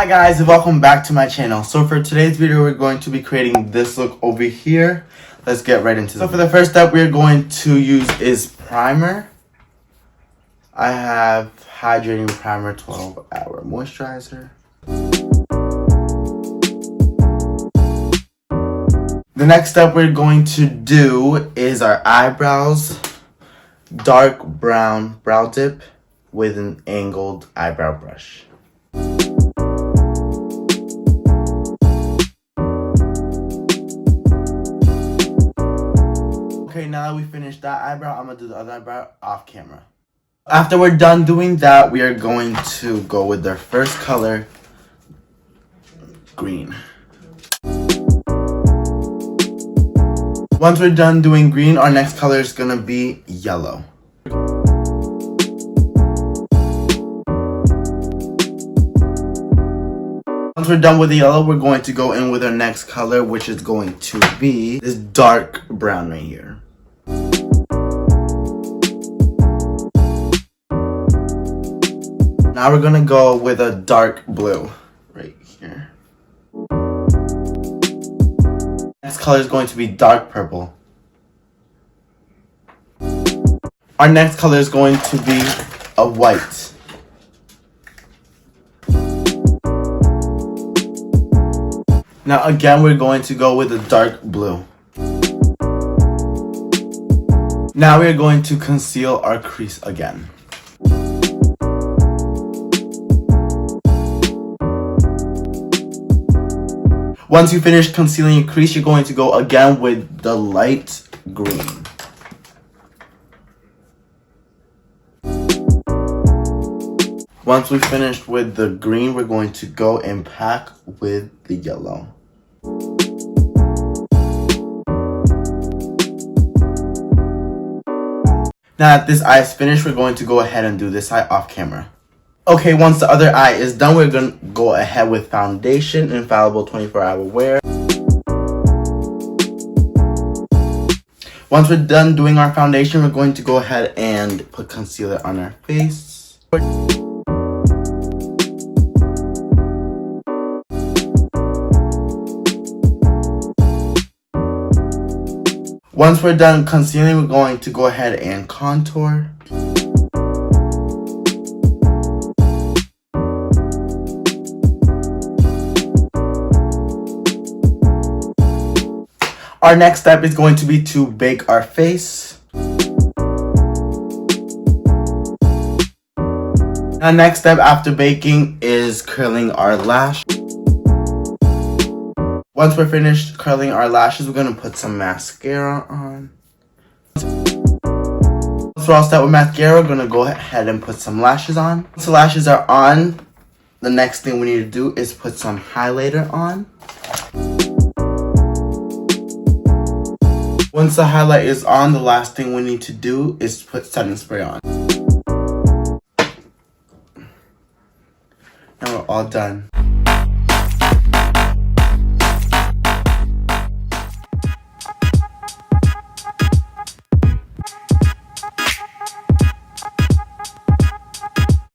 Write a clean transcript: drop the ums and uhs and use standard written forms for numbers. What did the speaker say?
Hi guys, and welcome back to my channel. So for today's video, we're going to be creating this look over here. Let's get right into it. So for the first step we're going to use is primer. I have Hydrating Primer 12-Hour Moisturizer. The next step we're going to do is our eyebrows. Dark brown brow dip with an angled eyebrow brush. Okay, now that we finished that eyebrow, I'm going to do the other eyebrow off camera. After we're done doing that, we are going to go with our first color, green. Once we're done doing green, our next color is going to be yellow. Once we're done with the yellow, we're going to go in with our next color, which is going to be this dark brown right here. Now we're going to go with a dark blue right here. Next color is going to be dark purple. Our next color is going to be a white. Now again, we're going to go with a dark blue. Now we're going to conceal our crease again. Once you finish concealing your crease, you're going to go again with the light green. Once we finished with the green, we're going to go and pack with the yellow. Now that this eye is finished, we're going to go ahead and do this eye off camera. Okay, once the other eye is done, we're going to go ahead with foundation, Infallible 24-Hour Wear. Once we're done doing our foundation, we're going to go ahead and put concealer on our face. Once we're done concealing, we're going to go ahead and contour. Our next step is going to be to bake our face. Our next step after baking is curling our lash. Once we're finished curling our lashes, we're going to put some mascara on. Once we're all set with mascara, we're going to go ahead and put some lashes on. Once the lashes are on, the next thing we need to do is put some highlighter on. Once the highlight is on, the last thing we need to do is put setting spray on. Now we're all done.